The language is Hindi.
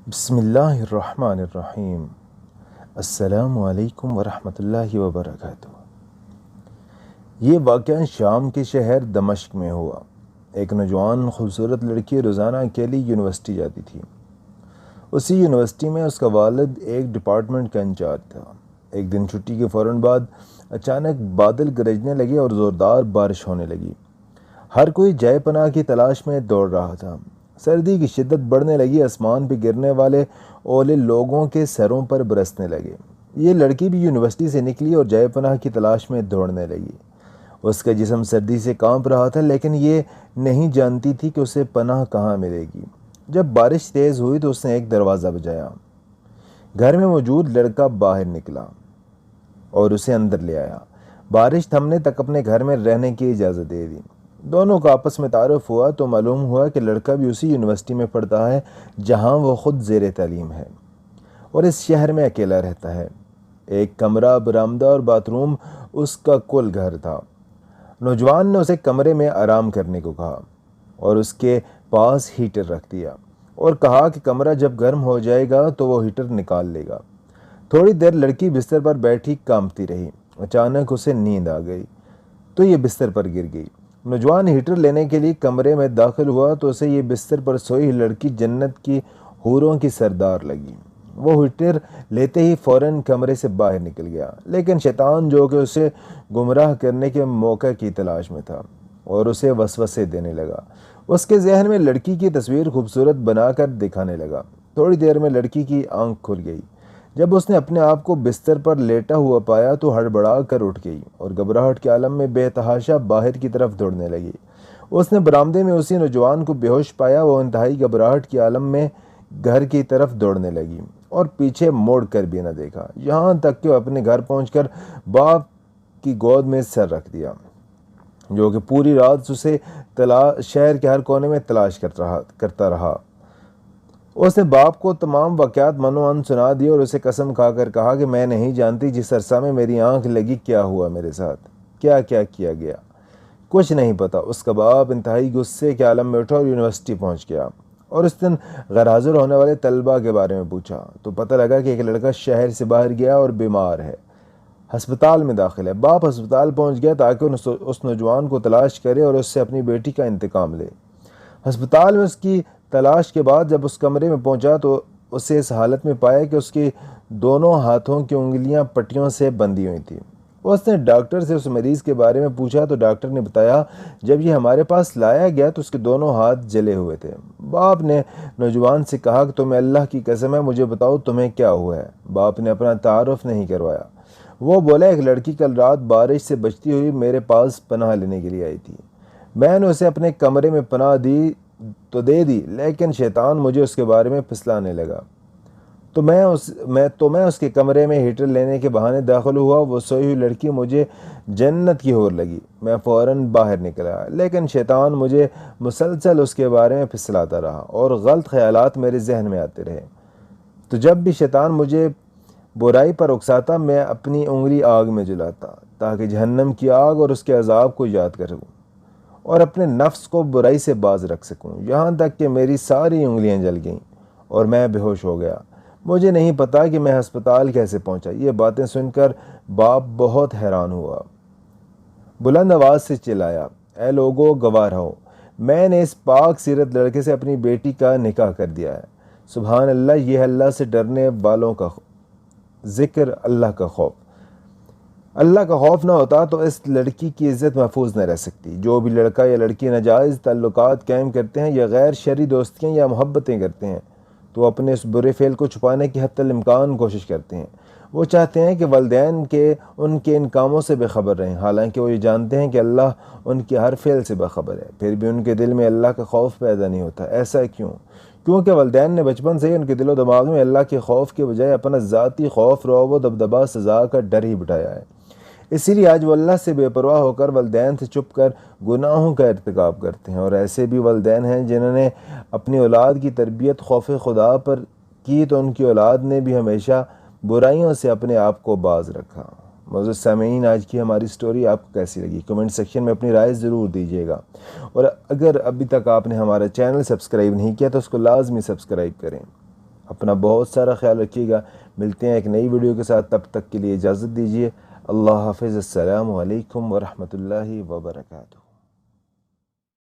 बिस्मिल्लाहिर्रहमानिर्रहीम। अस्सलामु अलैकुम वरहमतुल्लाहि वबरकातुहू। ये वाक़या शाम के शहर दमिश्क में हुआ। एक नौजवान खूबसूरत लड़की रोज़ाना अकेली यूनिवर्सिटी जाती थी। उसी यूनिवर्सिटी में उसका वालिद एक डिपार्टमेंट का इंचार्ज था। एक दिन छुट्टी के फ़ौरन बाद अचानक बादल गरजने लगे और ज़ोरदार बारिश होने लगी। हर कोई जय पनाह की तलाश में दौड़ रहा था। सर्दी की शिद्दत बढ़ने लगी। आसमान पर गिरने वाले ओले लोगों के सरों पर बरसने लगे। ये लड़की भी यूनिवर्सिटी से निकली और जय पनाह की तलाश में दौड़ने लगी। उसका जिस्म सर्दी से कांप रहा था, लेकिन ये नहीं जानती थी कि उसे पनाह कहाँ मिलेगी। जब बारिश तेज़ हुई तो उसने एक दरवाज़ा बजाया। घर में मौजूद लड़का बाहर निकला और उसे अंदर ले आया। बारिश थमने तक अपने घर में रहने की इजाज़त दे दी। दोनों का आपस में तारुफ हुआ तो मालूम हुआ कि लड़का भी उसी यूनिवर्सिटी में पढ़ता है जहां वो खुद ज़ेर तालीम है और इस शहर में अकेला रहता है। एक कमरा, बरामदा और बाथरूम उसका कुल घर था। नौजवान ने उसे कमरे में आराम करने को कहा और उसके पास हीटर रख दिया और कहा कि कमरा जब गर्म हो जाएगा तो वो हीटर निकाल लेगा। थोड़ी देर लड़की बिस्तर पर बैठी कांपती रही। अचानक उसे नींद आ गई तो ये बिस्तर पर गिर गई। नौजवान हीटर लेने के लिए कमरे में दाखिल हुआ तो उसे ये बिस्तर पर सोई लड़की जन्नत की हूरों की सरदार लगी। वो हीटर लेते ही फौरन कमरे से बाहर निकल गया, लेकिन शैतान जो कि उसे गुमराह करने के मौके की तलाश में था और उसे वसवसे देने लगा। उसके जहन में लड़की की तस्वीर खूबसूरत बनाकर दिखाने लगा। थोड़ी देर में लड़की की आंख खुल गई। जब उसने अपने आप को बिस्तर पर लेटा हुआ पाया तो हड़बड़ा कर उठ गई और घबराहट के आलम में बेतहाशा बाहर की तरफ दौड़ने लगी। उसने बरामदे में उसी नौजवान को बेहोश पाया। वो इंतहाई घबराहट के आलम में घर की तरफ दौड़ने लगी और पीछे मोड़ कर भी न देखा, यहाँ तक कि अपने घर पहुंचकर बाप की गोद में सर रख दिया, जो कि पूरी रात उसे शहर के हर कोने में तलाश करता रहा। उसने बाप को तमाम वाक़यात मनोअन सुना दिए और उसे कसम खाकर कहा कि मैं नहीं जानती जिस अरसा में मेरी आंख लगी क्या हुआ मेरे साथ, क्या क्या किया गया, कुछ नहीं पता। उसका बाप इंतहाई गुस्से के आलम में उठा और यूनिवर्सिटी पहुंच गया और उस दिन गैरहाज़िर होने वाले तलबा के बारे में पूछा तो पता लगा कि एक लड़का शहर से बाहर गया और बीमार है, हस्पताल में दाखिल है। बाप हस्पताल पहुंच गया ताकि उस नौजवान को तलाश करे और उससे अपनी बेटी का इंतकाम ले। हस्पताल में उसकी तलाश के बाद जब उस कमरे में पहुंचा तो उसे इस हालत में पाया कि उसकी दोनों हाथों की उंगलियां पट्टियों से बंधी हुई थी। उसने डॉक्टर से उस मरीज़ के बारे में पूछा तो डॉक्टर ने बताया जब ये हमारे पास लाया गया तो उसके दोनों हाथ जले हुए थे। बाप ने नौजवान से कहा कि तुम्हें अल्लाह की कसम है, मुझे बताओ तुम्हें क्या हुआ है। बाप ने अपना तारुफ नहीं करवाया। वो बोला एक लड़की कल रात बारिश से बचती हुई मेरे पास पनाह लेने के लिए आई थी। मैंने उसे अपने कमरे में पनाह दी तो दे दी, लेकिन शैतान मुझे उसके बारे में फिसलाने लगा तो मैं उसके कमरे में हीटर लेने के बहाने दाखिल हुआ। वो सोई हुई लड़की मुझे जन्नत की होर लगी। मैं फ़ौरन बाहर निकला, लेकिन शैतान मुझे मुसलसल उसके बारे में फिसलाता रहा और गलत ख्यालात मेरे जहन में आते रहे। तो जब भी शैतान मुझे बुराई पर उकसाता मैं अपनी उंगली आग में जलाता ताकि जहन्नम की आग और उसके अजाब को याद करूँ और अपने नफ्स को बुराई से बाज रख सकूं, यहाँ तक कि मेरी सारी उंगलियां जल गईं और मैं बेहोश हो गया। मुझे नहीं पता कि मैं अस्पताल कैसे पहुंचा। ये बातें सुनकर बाप बहुत हैरान हुआ। बुलंद आवाज़ से चिल्लाया, ऐ लोगों गवाह रहो, मैंने इस पाक सीरत लड़के से अपनी बेटी का निकाह कर दिया है। सुभान अल्लाह, ये है अल्लाह से डरने वालों का जिक्र, अल्लाह का खौफ। अल्लाह का खौफ ना होता तो इस लड़की की इज़्ज़त महफूज न रह सकती। जो भी लड़का या लड़की नाजायज़ ताल्लुकात कायम करते हैं या गैर शरई दोस्तियाँ या मोहब्बतें करते हैं तो अपने इस बुरे फ़ेल को छुपाने की हत्तल इम्कान कोशिश करते हैं। वो चाहते हैं कि वालिदैन के उनके इन कामों से बेखबर रहें, हालांकि वो ये जानते हैं कि अल्लाह उनके हर फ़ेल से बाखबर है। फिर भी उनके दिल में अल्लाह का खौफ पैदा नहीं होता। ऐसा क्यों? क्योंकि वालिदैन ने बचपन से ही उनके दिलो दिमाग में अल्लाह के खौफ के बजाय अपना ज़ाती खौफ, रौब, दबदबा, सज़ा का डर ही बिठाया है। इसीलिए आज वो अल्लाह से बेपरवाह होकर वालिदैन से चुप कर गुनाहों का इर्तिकाब करते हैं। और ऐसे भी वालिदैन हैं जिन्होंने अपनी औलाद की तरबियत खौफ खुदा पर की तो उनकी औलाद ने भी हमेशा बुराइयों से अपने आप को बाज रखा। मौजूद सामीन, आज की हमारी स्टोरी आपको कैसी लगी कमेंट सेक्शन में अपनी राय ज़रूर दीजिएगा। और अगर अभी तक आपने हमारा चैनल सब्सक्राइब नहीं किया तो उसको लाजमी सब्सक्राइब करें। अपना बहुत सारा ख्याल रखिएगा। मिलते हैं एक नई वीडियो के साथ, तब तक के लिए इजाज़त दीजिए। अल्लाह हाफ़िज़। अस्सलामु अलैकुम व रहमतुल्लाहि व बरकातुहू।